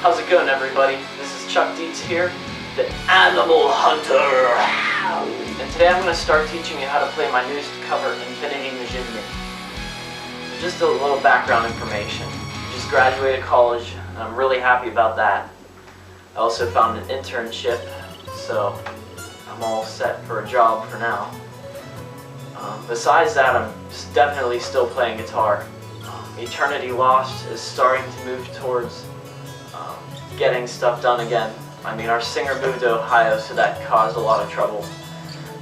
How's it going, everybody? This is Dietz here, the Animal Hunter. And today I'm going to start teaching you how to play my newest cover, Infinity Mijinion. Just a little background information. Just graduated college, and I'm really happy about that. I also found an internship, so I'm all set for a job for now. Besides that, I'm definitely still playing guitar. Eternity Lost is starting to move towards getting stuff done again. I mean, our singer moved to Ohio, so that caused a lot of trouble.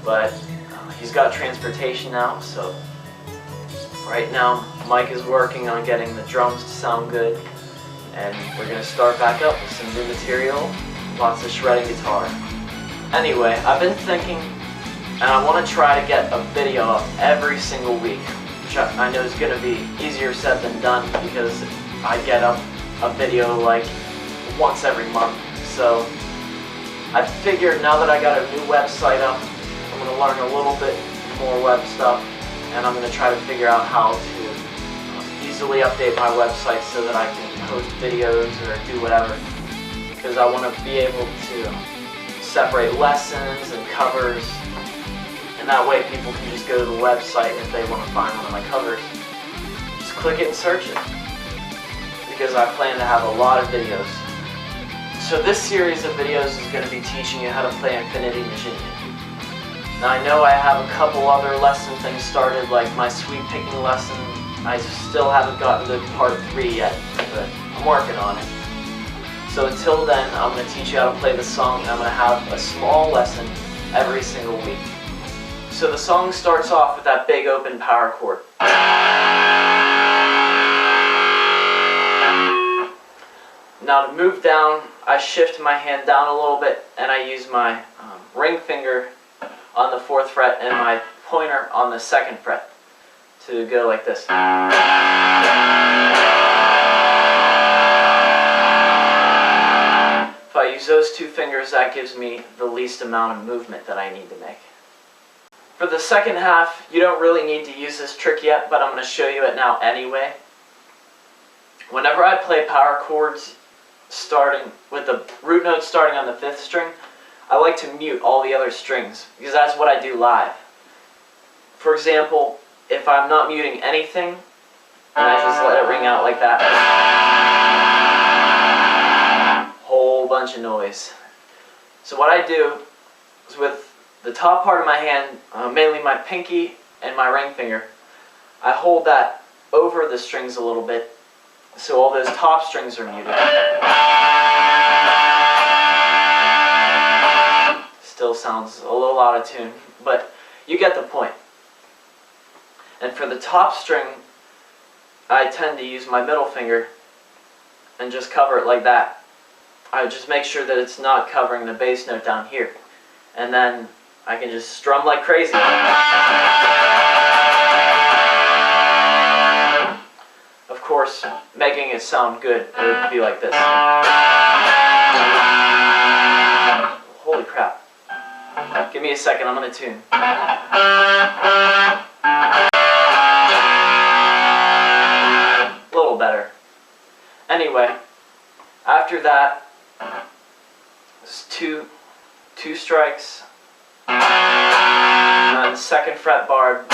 But he's got transportation now, so right now Mike is working on getting the drums to sound good, and we're going to start back up with some new material, lots of shredding guitar. Anyway, I've been thinking, and I want to try to get a video up every single week, which I know is going to be easier said than done because I get up a video like once every month. So I figured now that I got a new website up, I'm going to learn a little bit more web stuff, and I'm going to try to figure out how to easily update my website so that I can post videos or do whatever, because I want to be able to separate lessons and covers, and that way people can just go to the website if they want to find one of my covers. Just click it and search it, because I plan to have a lot of videos. So this series of videos is going to be teaching you how to play Infinity Mijinion. Now I know I have a couple other lesson things started, like my sweep picking lesson. I still haven't gotten to part 3 yet, but I'm working on it. So until then, I'm going to teach you how to play the song, and I'm going to have a small lesson every single week. So the song starts off with that big open power chord. Now to move down, I shift my hand down a little bit, and I use my ring finger on the 4th fret and my pointer on the 2nd fret to go like this. If I use those 2 fingers, that gives me the least amount of movement that I need to make. For the second half, you don't really need to use this trick yet, but I'm going to show you it now anyway. Whenever I play power chords, starting with the root note starting on the 5th string, I like to mute all the other strings, because that's what I do live. For example, if I'm not muting anything, and I just let it ring out like that, whole bunch of noise. So what I do is with the top part of my hand, mainly my pinky and my ring finger, I hold that over the strings a little bit, so all those top strings are muted. Still sounds a little out of tune, but you get the point. And for the top string, I tend to use my middle finger and just cover it like that. I just make sure that it's not covering the bass note down here. And then I can just strum like crazy. Of course, making it sound good, it would be like this. Holy crap. Give me a second, I'm going to tune. A little better. Anyway, after that, it's two strikes on the 2nd fret bar.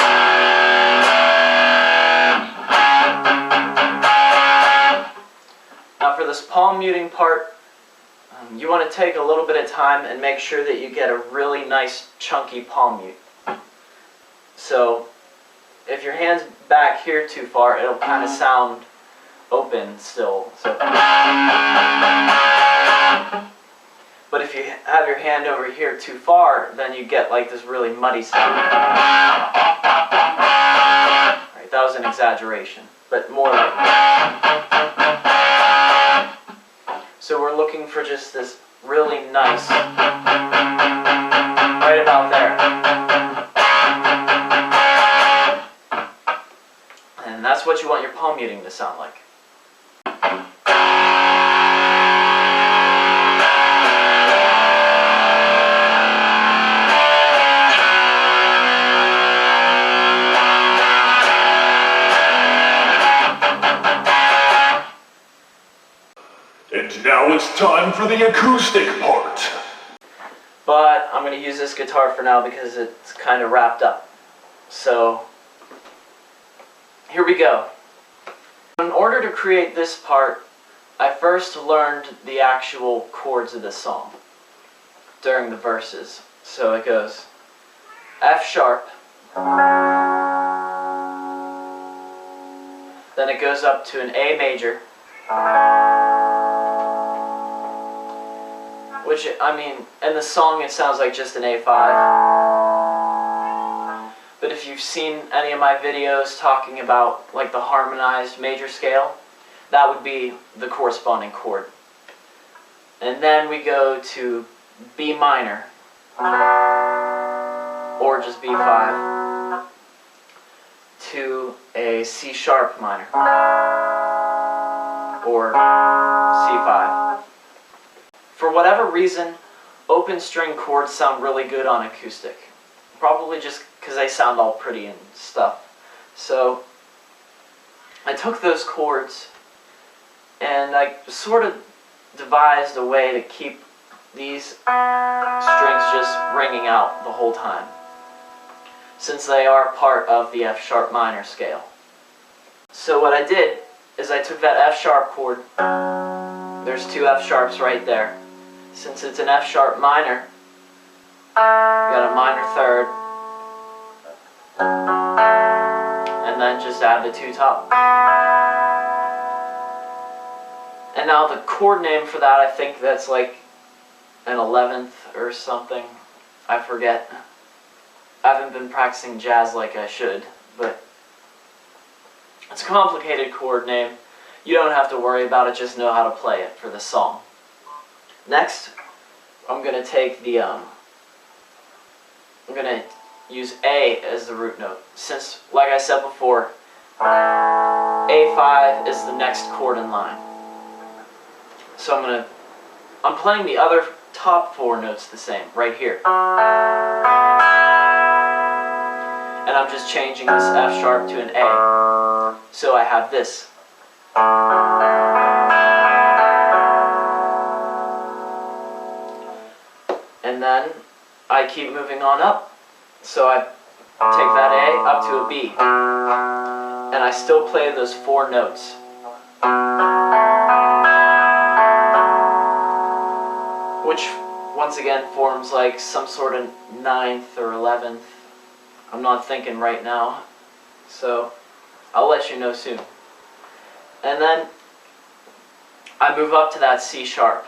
Now for this palm muting part, you want to take a little bit of time and make sure that you get a really nice chunky palm mute. So if your hand's back here too far, it'll kind of sound open still. So. But if you have your hand over here too far, then you get like this really muddy sound. Right, that was an exaggeration, but more like. So we're looking for just this really nice, right about there. And that's what you want your palm muting to sound like. And now it's time for the acoustic part. But I'm going to use this guitar for now because it's kind of wrapped up. So, here we go. In order to create this part, I first learned the actual chords of the song during the verses. So it goes F sharp, then it goes up to an A major, which, I mean, in the song it sounds like just an A5. But if you've seen any of my videos talking about like the harmonized major scale, that would be the corresponding chord. And then we go to B minor, or just B5, to a C sharp minor, or C5. For whatever reason, open string chords sound really good on acoustic. Probably just because they sound all pretty and stuff. So I took those chords and I sort of devised a way to keep these strings just ringing out the whole time, since they are part of the F sharp minor scale. So what I did is I took that F sharp chord, there's two F sharps right there. Since it's an F sharp minor, you got a minor third, and then just add the two top. And now the chord name for that, I think that's like an 11th or something. I forget. I haven't been practicing jazz like I should, but it's a complicated chord name. You don't have to worry about it, just know how to play it for the song. Next, I'm going to take the, I'm going to use A as the root note. Since, like I said before, A5 is the next chord in line. So I'm playing the other top four notes the same, right here. And I'm just changing this F sharp to an A. So I have this. And then I keep moving on up. So I take that A up to a B. And I still play those four notes. Which, once again, forms like some sort of 9th or 11th. I'm not thinking right now. So I'll let you know soon. And then I move up to that C sharp.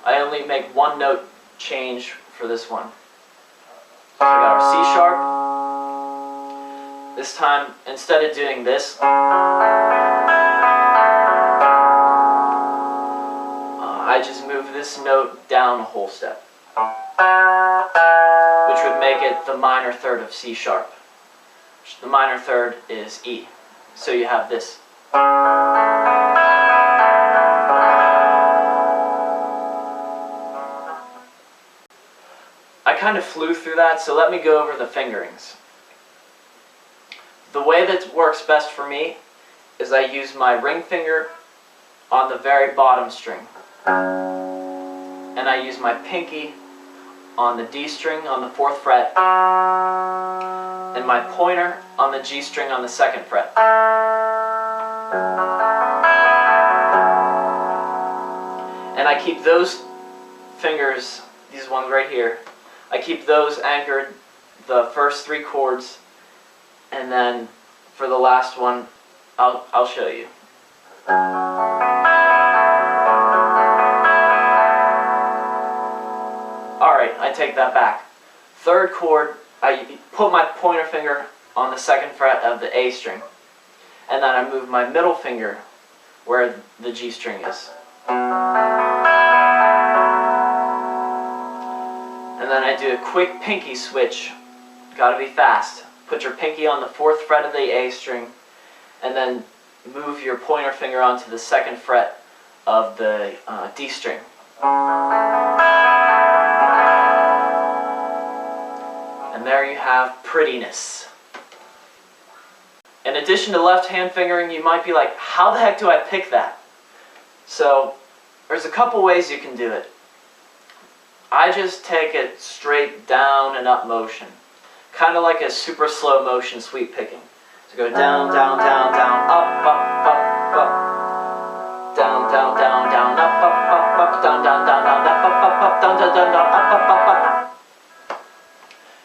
I only make one note change for this one. So we got our C sharp. This time, instead of doing this, I just move this note down a whole step, which would make it the minor third of C sharp. The minor third is E. So you have this. I kind of flew through that, so let me go over the fingerings. The way that works best for me is I use my ring finger on the very bottom string. And I use my pinky on the D string on the 4th fret, and my pointer on the G string on the 2nd fret. And I keep those fingers, these ones right here, I keep those anchored the first 3 chords, and then for the last one, I'll show you. Alright, I take that back. 3rd chord, I put my pointer finger on the 2nd fret of the A string, and then I move my middle finger where the G string is. And then I do a quick pinky switch. Gotta be fast. Put your pinky on the 4th fret of the A string, and then move your pointer finger onto the 2nd fret of the D string. And there you have prettiness. In addition to left hand fingering, you might be like, how the heck do I pick that? So There's a couple ways you can do it. I just take it straight down and up motion. Kind of like a super slow motion sweep picking. So go down, down, down, down, up, up, up, up. Down, down, down, down, up, up, up, up, down, down, down, down, up, up, up, up, down, down, down, down, up, up, up, up.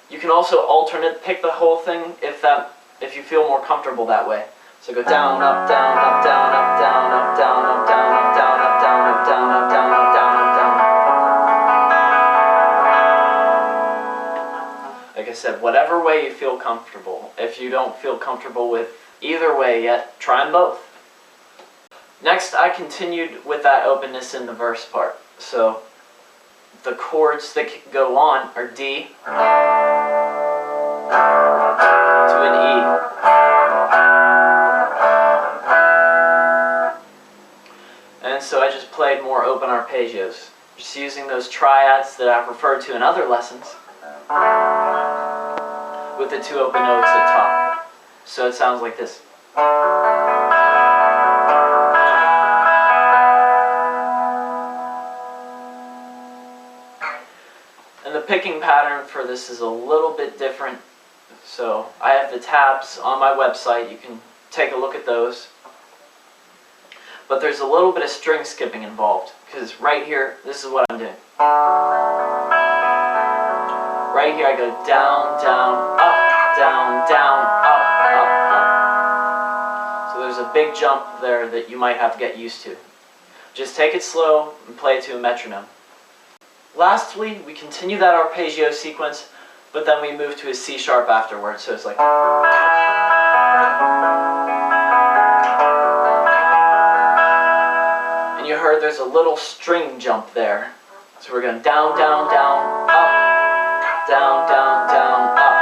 You can also alternate pick the whole thing if you feel more comfortable that way. So go down, up, down, up, down, up, down, up, down, up, down, up, down, up, down, up, down, up, down, up, down, up, down. Like I said, whatever way you feel comfortable. If you don't feel comfortable with either way yet, try them both. Next, I continued with that openness in the verse part. So the chords that go on are D to an E. And so I just played more open arpeggios, just using those triads that I've referred to in other lessons, with the two open notes at top. So it sounds like this. And the picking pattern for this is a little bit different. So I have the tabs on my website. You can take a look at those. But there's a little bit of string skipping involved, because right here, this is what I'm doing. Right here I go down, down, up, down, down, up, up, up. So there's a big jump there that you might have to get used to. Just take it slow and play it to a metronome. Lastly, we continue that arpeggio sequence, but then we move to a C sharp afterwards, so it's like... And you heard there's a little string jump there. So we're going down, down, down, up, down, down, down, up.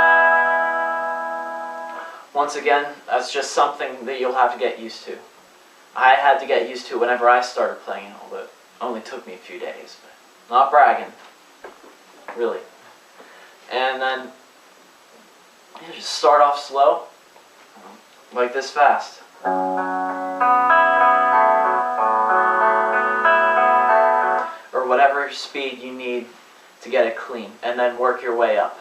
Once again, that's just something that you'll have to get used to. I had to get used to whenever I started playing it, although it only took me a few days. But not bragging, really. And then you just start off slow, like this fast. Or whatever speed you need to get it clean, and then work your way up.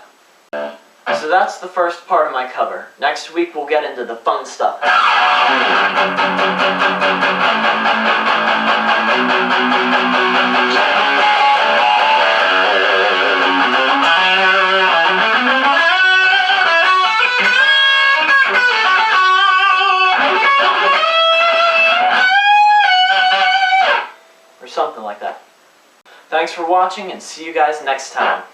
So that's the first part of my cover. Next week we'll get into the fun stuff. Or something like that. Thanks for watching, and see you guys next time.